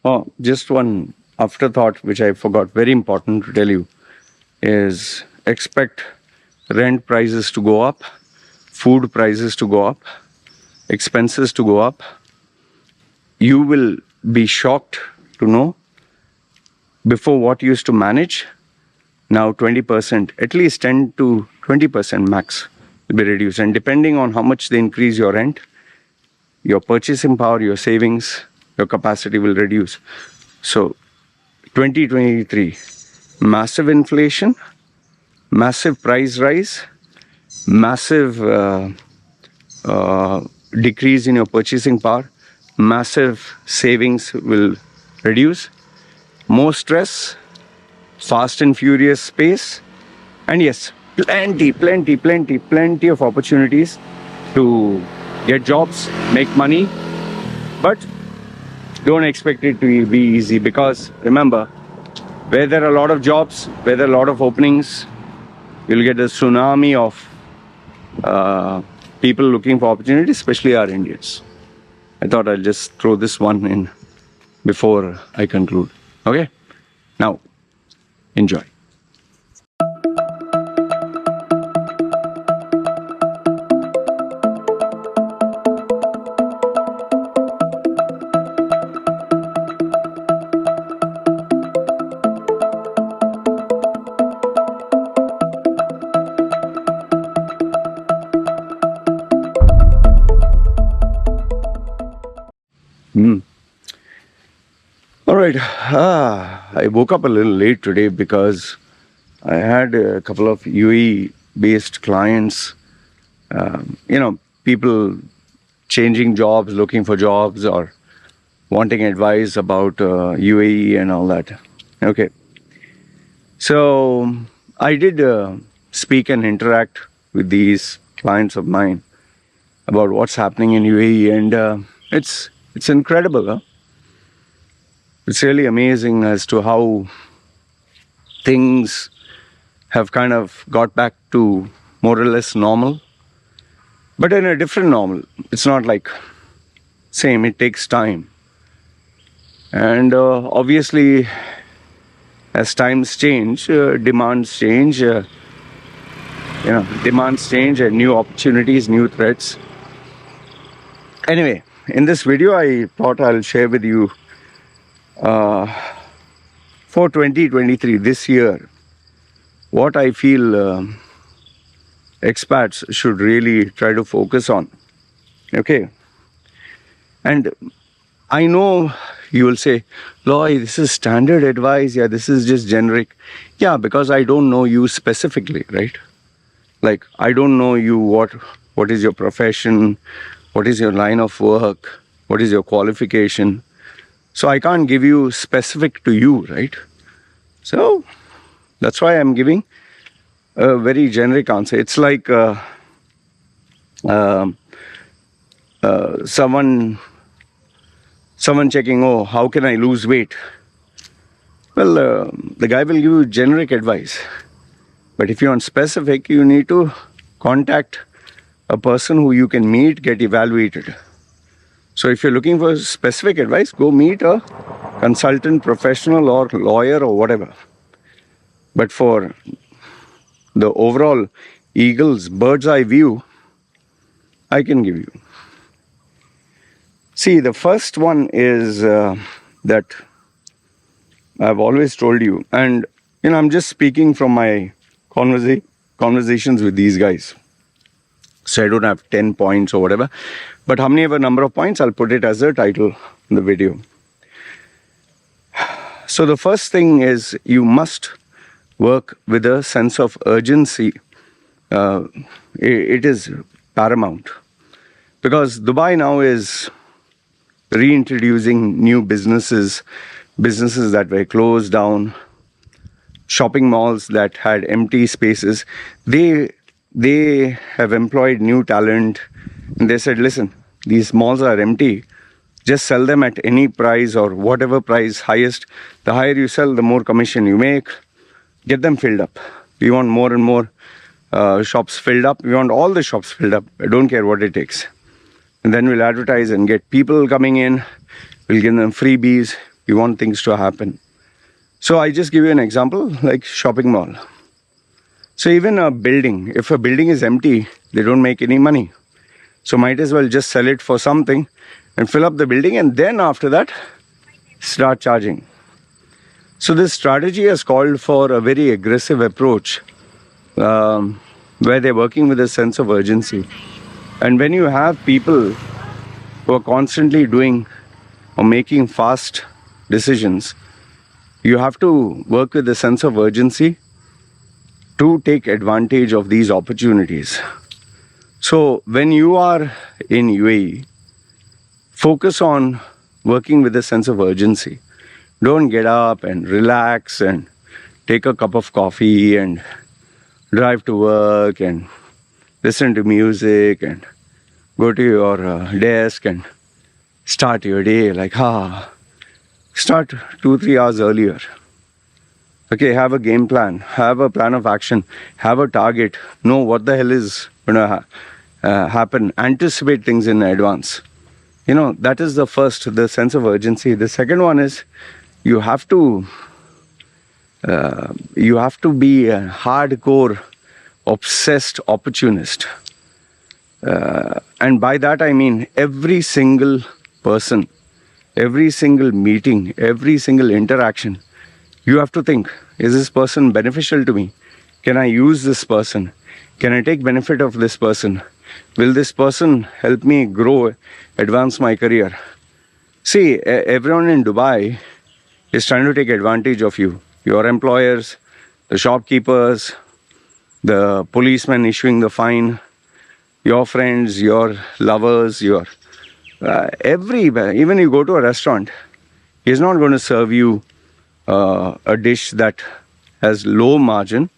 Oh, just one afterthought which I forgot, very important to tell you, is expect rent prices to go up, food prices to go up, expenses to go up. You will be shocked to know before what you used to manage, now 20%, at least 10 to 20% max will be reduced. And depending on how much they increase your rent, your purchasing power, your savings, your capacity will reduce. So 2023, massive inflation, massive price rise, massive decrease in your purchasing power, massive savings will reduce, more stress, fast and furious pace, and yes, plenty of opportunities to get jobs, make money, but don't expect it to be easy, because remember, where there are a lot of jobs, where there are a lot of openings, you'll get a tsunami of people looking for opportunities, especially our Indians. I thought I'll just throw this one in before I conclude. Okay? Now, enjoy. All right. I woke up a little late today because I had a couple of UAE-based clients. People changing jobs, looking for jobs, or wanting advice about UAE and all that. Okay. So I did speak and interact with these clients of mine about what's happening in UAE, and it's incredible. Huh? It's really amazing as to how things have kind of got back to more or less normal, but in a different normal. It's not like same, it takes time. And obviously, as times change, demands change, demands change, and new opportunities, new threats. Anyway, in this video, I thought I'll share with you for 2023, this year, what I feel expats should really try to focus on. Okay. And I know you will say, Loy, this is standard advice. Yeah, this is just generic. Yeah, because I don't know you specifically, right? Like, I don't know you, what is your profession, what is your line of work, what is your qualification. So I can't give you specific to you, right? So that's why I'm giving a very generic answer. It's like someone checking, oh, how can I lose weight? Well, the guy will give you generic advice. But if you want specific, you need to contact a person who you can meet, get evaluated. So if you're looking for specific advice, go meet a consultant, professional, or lawyer, or whatever. But for the overall bird's eye view, I can give you. See, the first one is that I've always told you, and I'm just speaking from my conversations with these guys. So I don't have 10 points or whatever, but how many ever number of points, I'll put it as a title in the video. So the first thing is, you must work with a sense of urgency. It is paramount, because Dubai now is reintroducing new businesses that were closed down, shopping malls that had empty spaces. They have employed new talent, and they said, listen, these malls are empty. Just sell them at any price, or whatever price highest. The higher you sell, the more commission you make. Get them filled up. We want more and more shops filled up. We want all the shops filled up. I don't care what it takes. And then we'll advertise and get people coming in. We'll give them freebies. You want things to happen. So I just give you an example, like shopping mall. So even a building, if a building is empty, they don't make any money. So might as well just sell it for something and fill up the building, and then after that, start charging. So this strategy has called for a very aggressive approach where they're working with a sense of urgency. And when you have people who are constantly doing or making fast decisions, you have to work with a sense of urgency to take advantage of these opportunities. So when you are in UAE, focus on working with a sense of urgency. Don't get up and relax and take a cup of coffee and drive to work and listen to music and go to your desk and start your day like, start 2-3 hours earlier. Okay, have a game plan, have a plan of action, have a target, know what the hell is going to happen, anticipate things in advance. That is the first, the sense of urgency. The second one is you have to be a hardcore, obsessed opportunist. And by that I mean every single person, every single meeting, every single interaction, you have to think, is this person beneficial to me? Can I use this person? Can I take benefit of this person? Will this person help me grow, advance my career? See, everyone in Dubai is trying to take advantage of you. Your employers, the shopkeepers, the policeman issuing the fine, your friends, your lovers, your even you go to a restaurant, he's not going to serve you a dish that has low margin.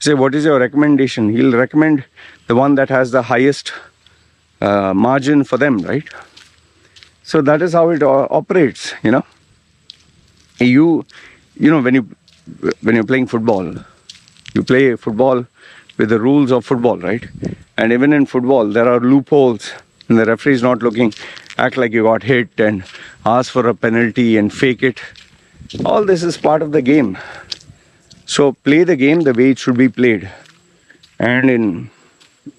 Say, what is your recommendation? He'll recommend the one that has the highest margin for them, right? So that is how it operates. When you're playing football, you play football with the rules of football, right? And even in football, there are loopholes, and the referee is not looking, act like you got hit and ask for a penalty and fake it. All this is part of the game. So play the game the way it should be played. And in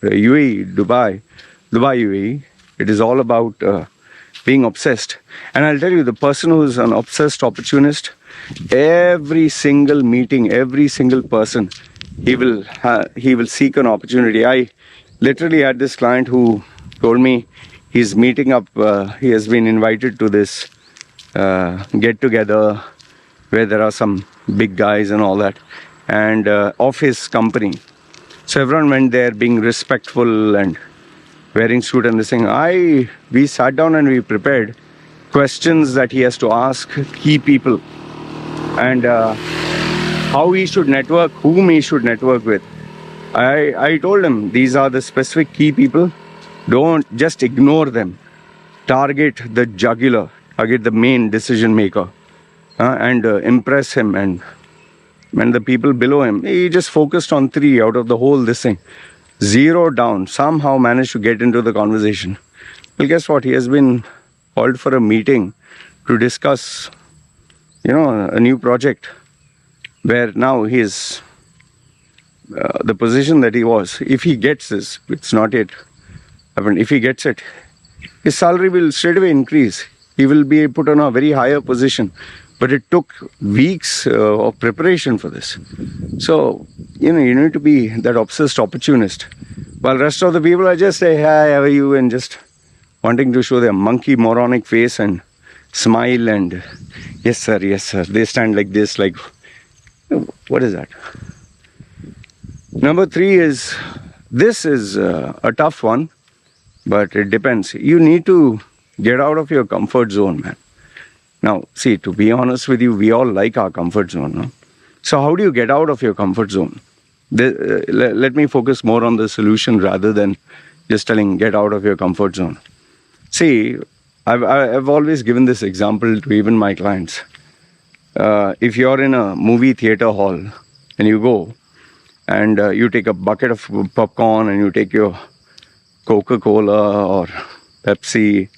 UAE, Dubai UAE, it is all about being obsessed. And I'll tell you, the person who is an obsessed opportunist, every single meeting, every single person, he will seek an opportunity. I literally had this client who told me he's meeting up, he has been invited to this get together where there are some big guys and all that, and of his company. So everyone went there being respectful and wearing suit and this thing. We sat down and we prepared questions that he has to ask key people, and how he should network, whom he should network with. I told him these are the specific key people. Don't just ignore them. Target the jugular, target the main decision maker, and impress him and the people below him. He just focused on 3 out of the whole this thing. Zeroed down, somehow managed to get into the conversation. Well, guess what? He has been called for a meeting to discuss, a new project where now he is the position that he was. If he gets this, it's not yet happened. If he gets it, his salary will straight away increase. He will be put on a very higher position. But it took weeks of preparation for this. So, you need to be that obsessed opportunist. While rest of the people are just say, hi, how are you? And just wanting to show their monkey moronic face and smile and, yes, sir, yes, sir. They stand like this, like, what is that? Number 3 is, this is a tough one, but it depends. You need to get out of your comfort zone, man. Now, see, to be honest with you, we all like our comfort zone. No? So how do you get out of your comfort zone? Let me focus more on the solution rather than just telling get out of your comfort zone. See, I've always given this example to even my clients. If you're in a movie theater hall and you go and you take a bucket of popcorn and you take your Coca-Cola or Pepsi,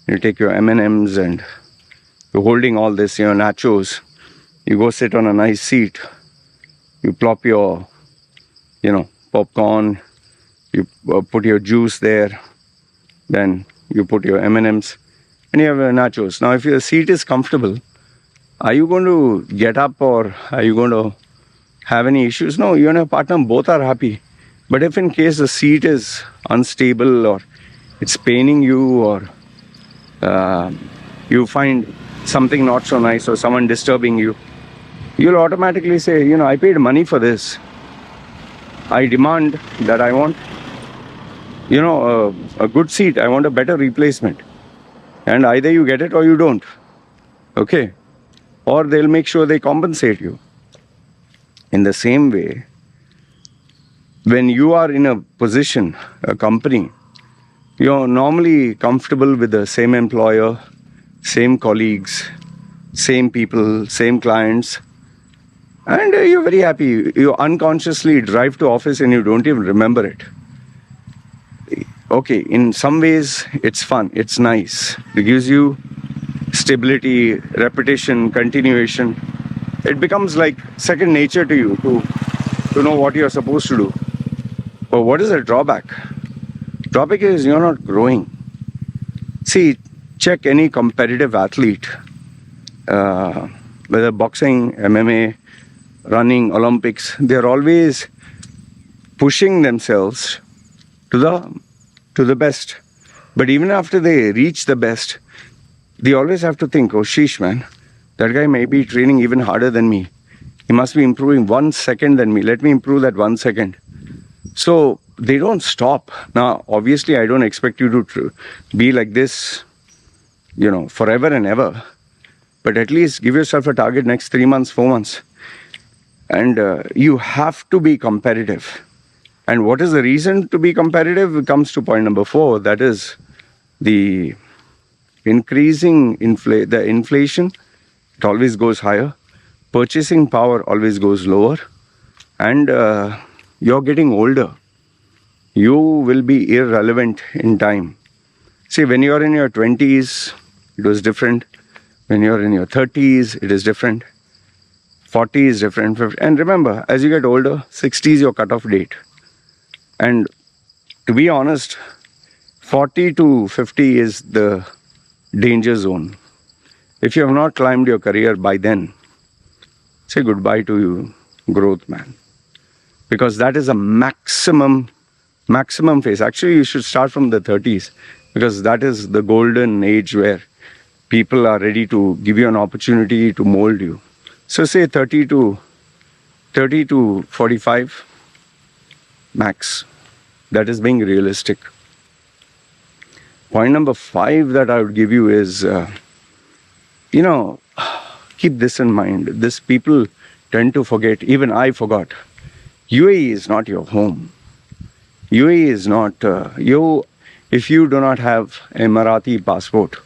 you take your M&Ms and You're holding all this, nachos. You go sit on a nice seat. You plop your, popcorn. You put your juice there. Then you put your M&Ms. And you have nachos. Now, if your seat is comfortable, are you going to get up or are you going to have any issues? No, you and your partner both are happy. But if in case the seat is unstable or it's paining you or you find something not so nice or someone disturbing you, you'll automatically say, I paid money for this. I demand that I want, a good seat. I want a better replacement. And either you get it or you don't. Okay? Or they'll make sure they compensate you. In the same way, when you are in a position, a company, you're normally comfortable with the same employer, same colleagues, same people, same clients, and you're very happy. You unconsciously drive to office and you don't even remember it. Okay, in some ways, it's fun, it's nice. It gives you stability, repetition, continuation. It becomes like second nature to you to know what you're supposed to do. But what is the drawback? Drawback is you're not growing. See, check any competitive athlete, whether boxing, MMA, running, Olympics, they're always pushing themselves to the best. But even after they reach the best, they always have to think, oh, sheesh, man, that guy may be training even harder than me. He must be improving 1 second than me. Let me improve that 1 second. So they don't stop. Now, obviously, I don't expect you to be like this, forever and ever. But at least give yourself a target next 3 months, 4 months. And you have to be competitive. And what is the reason to be competitive? It comes to point number 4. That is the increasing the inflation. It always goes higher. Purchasing power always goes lower. And you're getting older. You will be irrelevant in time. See, when you're in your 20s, it was different. When you're in your 30s, it is different. 40 is different. 50. And remember, as you get older, 60 is your cutoff date. And to be honest, 40 to 50 is the danger zone. If you have not climbed your career by then, say goodbye to you, growth, man. Because that is a maximum phase. Actually, you should start from the 30s because that is the golden age where people are ready to give you an opportunity to mold you. So say 30 to 45 max. That is being realistic. Point number 5 that I would give you is, keep this in mind. This people tend to forget. Even I forgot. UAE is not your home. UAE is not you. If you do not have a Emirati passport,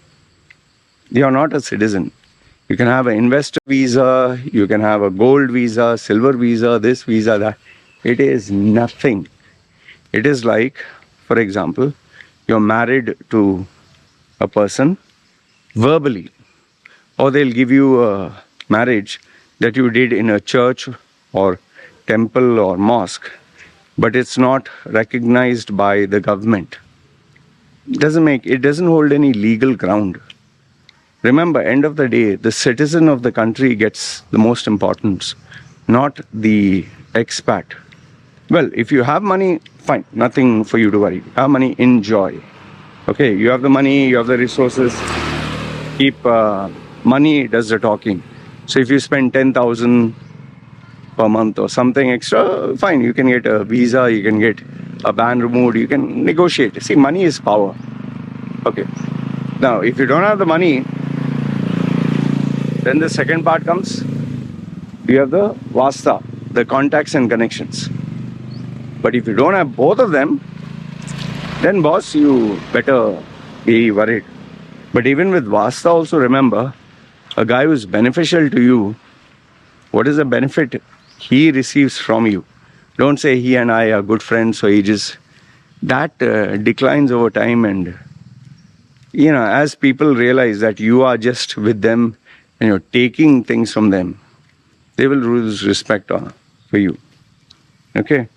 you are not a citizen. You can have an investor visa, you can have a gold visa, silver visa, this visa, that. It is nothing. It is like, for example, you're married to a person verbally, or they'll give you a marriage that you did in a church or temple or mosque, but it's not recognized by the government. It doesn't hold any legal ground. Remember, end of the day, the citizen of the country gets the most importance, not the expat. Well, if you have money, fine, nothing for you to worry. Have money, enjoy. Okay, you have the money, you have the resources. Keep money does the talking. So if you spend 10,000 per month or something extra, fine, you can get a visa, you can get a ban removed, you can negotiate. See, money is power. Okay. Now, if you don't have the money, then the second part comes. You have the vasta, the contacts and connections. But if you don't have both of them, then boss, you better be worried. But even with vasta also remember, a guy who's beneficial to you, what is the benefit he receives from you? Don't say he and I are good friends, so he just... That declines over time and, as people realize that you are just with them and you're taking things from them, they will lose respect for you. Okay?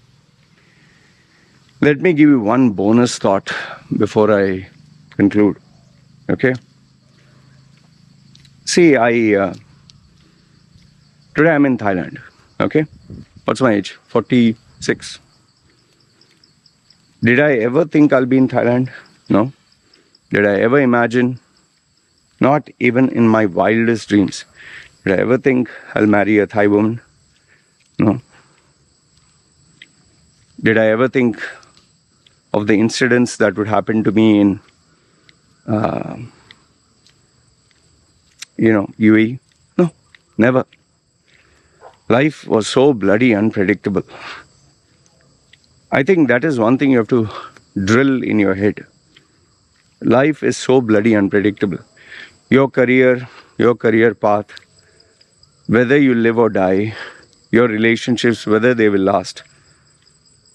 Let me give you one bonus thought before I conclude. Okay? See, today I'm in Thailand. Okay? What's my age? 46. Did I ever think I'll be in Thailand? No. Did I ever imagine? Not even in my wildest dreams. Did I ever think I'll marry a Thai woman? No. Did I ever think of the incidents that would happen to me in, UAE? No, never. Life was so bloody unpredictable. I think that is one thing you have to drill in your head. Life is so bloody unpredictable. Your career path, whether you live or die, your relationships, whether they will last.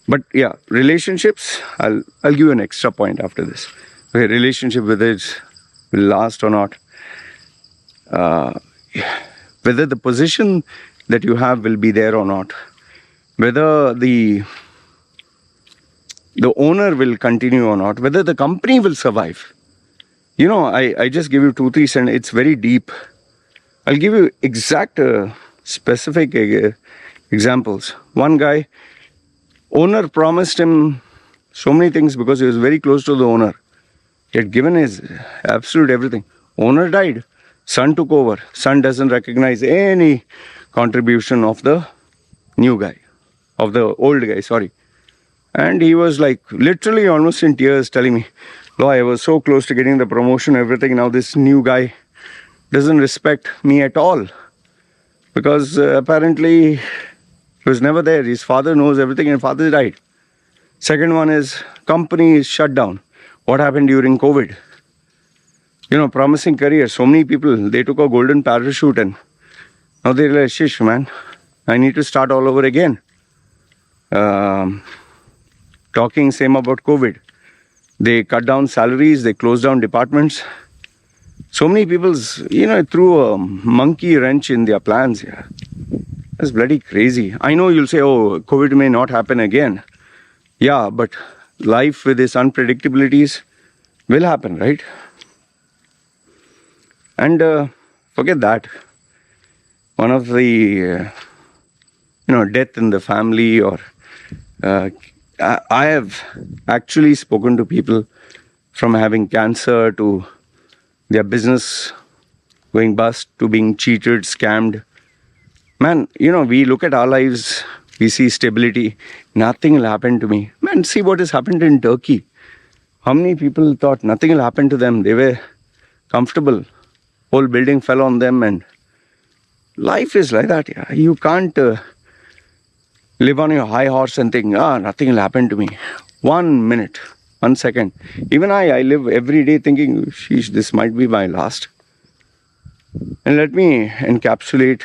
But yeah, relationships, I'll give you an extra point after this. Okay, relationship, whether it will last or not, whether the position that you have will be there or not, whether the owner will continue or not, whether the company will survive. I just give you 2-3 sentences. It's very deep. I'll give you exact, specific examples. One guy, owner promised him so many things because he was very close to the owner. He had given his absolute everything. Owner died. Son took over. Son doesn't recognize any contribution of the new guy, of the old guy, sorry. And he was like literally almost in tears telling me, Loy, I was so close to getting the promotion, everything. Now this new guy doesn't respect me at all. Because apparently he was never there. His father knows everything and father died. Second one is company is shut down. What happened during COVID? Promising career. So many people, they took a golden parachute and now they realize, shish, man, I need to start all over again. Talking same about COVID. They cut down salaries, they closed down departments. So many people, threw a monkey wrench in their plans here. That's bloody crazy. I know you'll say, oh, COVID may not happen again. Yeah, but life with its unpredictabilities will happen, right? And forget that. One of the, death in the family or I have actually spoken to people from having cancer to their business going bust to being cheated, scammed. Man, we look at our lives, we see stability. Nothing will happen to me. Man, see what has happened in Turkey. How many people thought nothing will happen to them? They were comfortable. Whole building fell on them and life is like that. Yeah. You can't live on your high horse and think, nothing will happen to me. 1 minute, 1 second. Even I live every day thinking, sheesh, this might be my last. And let me encapsulate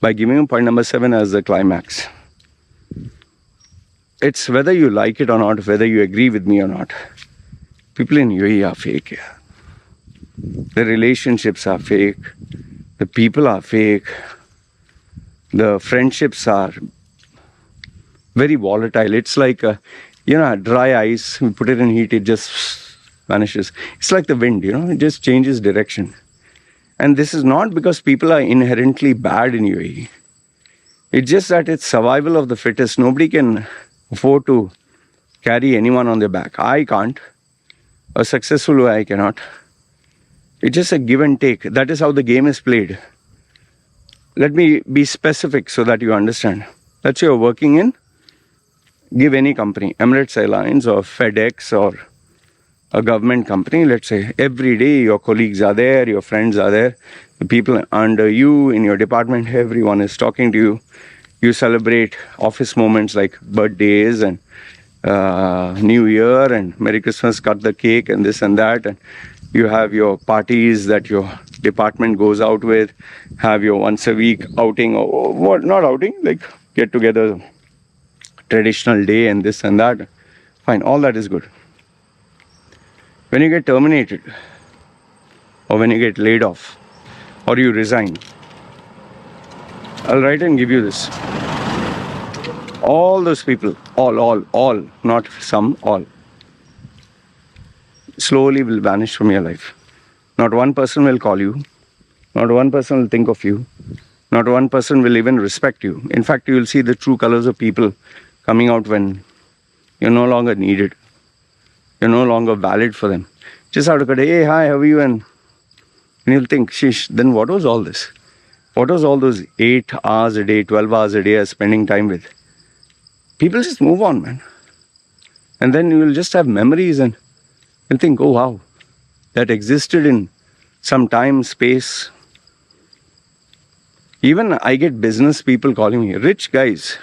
by giving you point number 7 as the climax. It's whether you like it or not, whether you agree with me or not. People in UAE are fake. Yeah. The relationships are fake. The people are fake. The friendships are very volatile. It's like, dry ice. We put it in heat, it just vanishes. It's like the wind, it just changes direction. And this is not because people are inherently bad in UAE. It's just that it's survival of the fittest. Nobody can afford to carry anyone on their back. I can't. A successful way, I cannot. It's just a give and take. That is how the game is played. Let me be specific so that you understand. Let's say you're working in, give any company, Emirates Airlines or FedEx or a government company. Let's say every day your colleagues are there, your friends are there, the people under you in your department, everyone is talking to you. You celebrate office moments like birthdays and New Year and Merry Christmas, cut the cake and this and that. And you have your parties that your department goes out with, have your once a week outing or what, not outing, like get together, traditional day and this and that. Fine, all that is good. When you get terminated, or when you get laid off, or you resign. I'll write and give you this. All those people, all, not some, all, slowly will vanish from your life. Not one person will call you. Not one person will think of you. Not one person will even respect you. In fact, you will see the true colors of people coming out when you're no longer needed. You're no longer valid for them. Just out of it, hey, hi, how are you? And you'll think, sheesh, then what was all this? What was all those 8 hours a day, 12 hours a day I was spending time with? People just move on, man. And then you will just have memories and you'll think, oh, wow, that existed in some time, space. Even I get business people calling me, rich guys.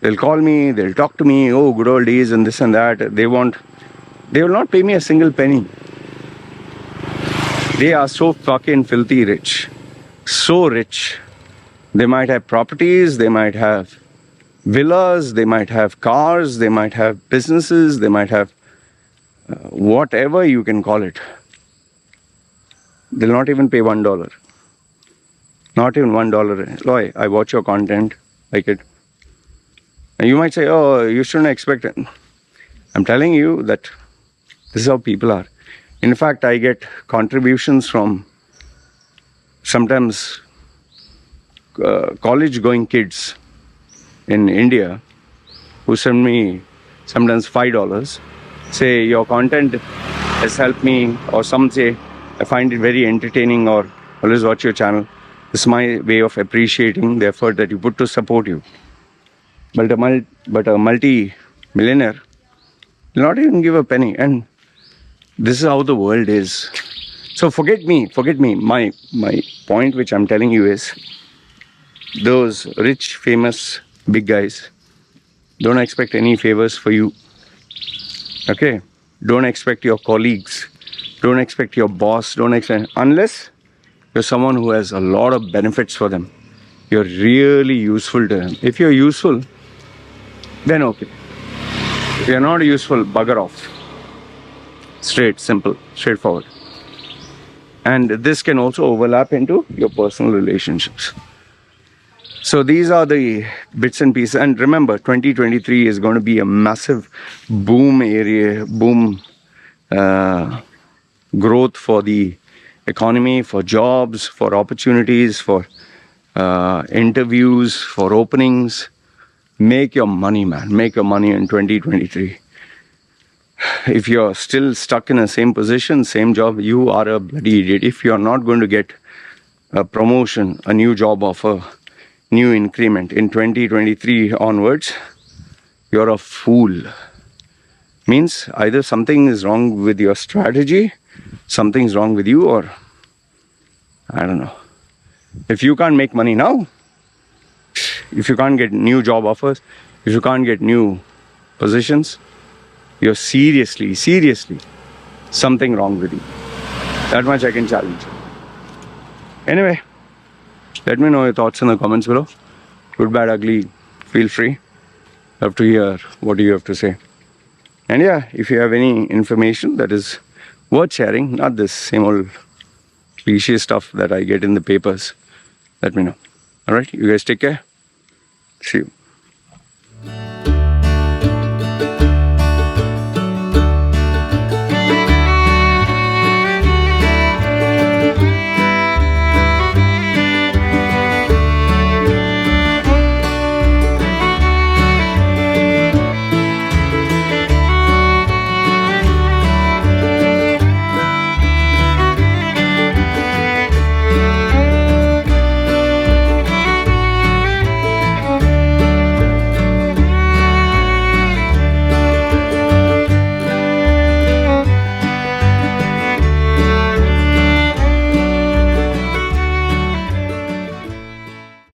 They'll call me, they'll talk to me, oh, good old days and this and that. They will not pay me a single penny. They are so fucking filthy rich. So rich. They might have properties, they might have villas, they might have cars, they might have businesses, they might have whatever you can call it. They'll not even pay $1. Not even $1. Loy, I watch your content, like it. And you might say, oh, you shouldn't expect it. I'm telling you that this is how people are. In fact, I get contributions from sometimes college-going kids in India who send me sometimes $5. Say, your content has helped me, or some say, I find it very entertaining, or always watch your channel. This is my way of appreciating the effort that you put to support you. But a multi-millionaire will not even give a penny. And this is how the world is. So forget me. My point which I'm telling you is, those rich, famous, big guys, don't expect any favors for you. Okay? Don't expect your colleagues. Don't expect your boss. Don't expect, unless you're someone who has a lot of benefits for them. You're really useful to them. If you're useful, then okay. If you're not useful, bugger off. Straight, simple, straightforward. And this can also overlap into your personal relationships. So these are the bits and pieces. And remember, 2023 is going to be a massive boom growth for the economy, for jobs, for opportunities, for interviews, for openings. Make your money, man. Make your money in 2023. If you're still stuck in the same position, same job, you are a bloody idiot. If you're not going to get a promotion, a new job offer, new increment in 2023 onwards, you're a fool. Means either something is wrong with your strategy, something's wrong with you, or I don't know. If you can't make money now, if you can't get new job offers, if you can't get new positions, you're seriously something wrong with you. That much I can challenge. Anyway, let me know your thoughts in the comments below. Good, bad, ugly, feel free. Love to hear what you have to say. And yeah, if you have any information that is worth sharing, not this same old cliche stuff that I get in the papers, let me know. Alright, you guys take care. See you.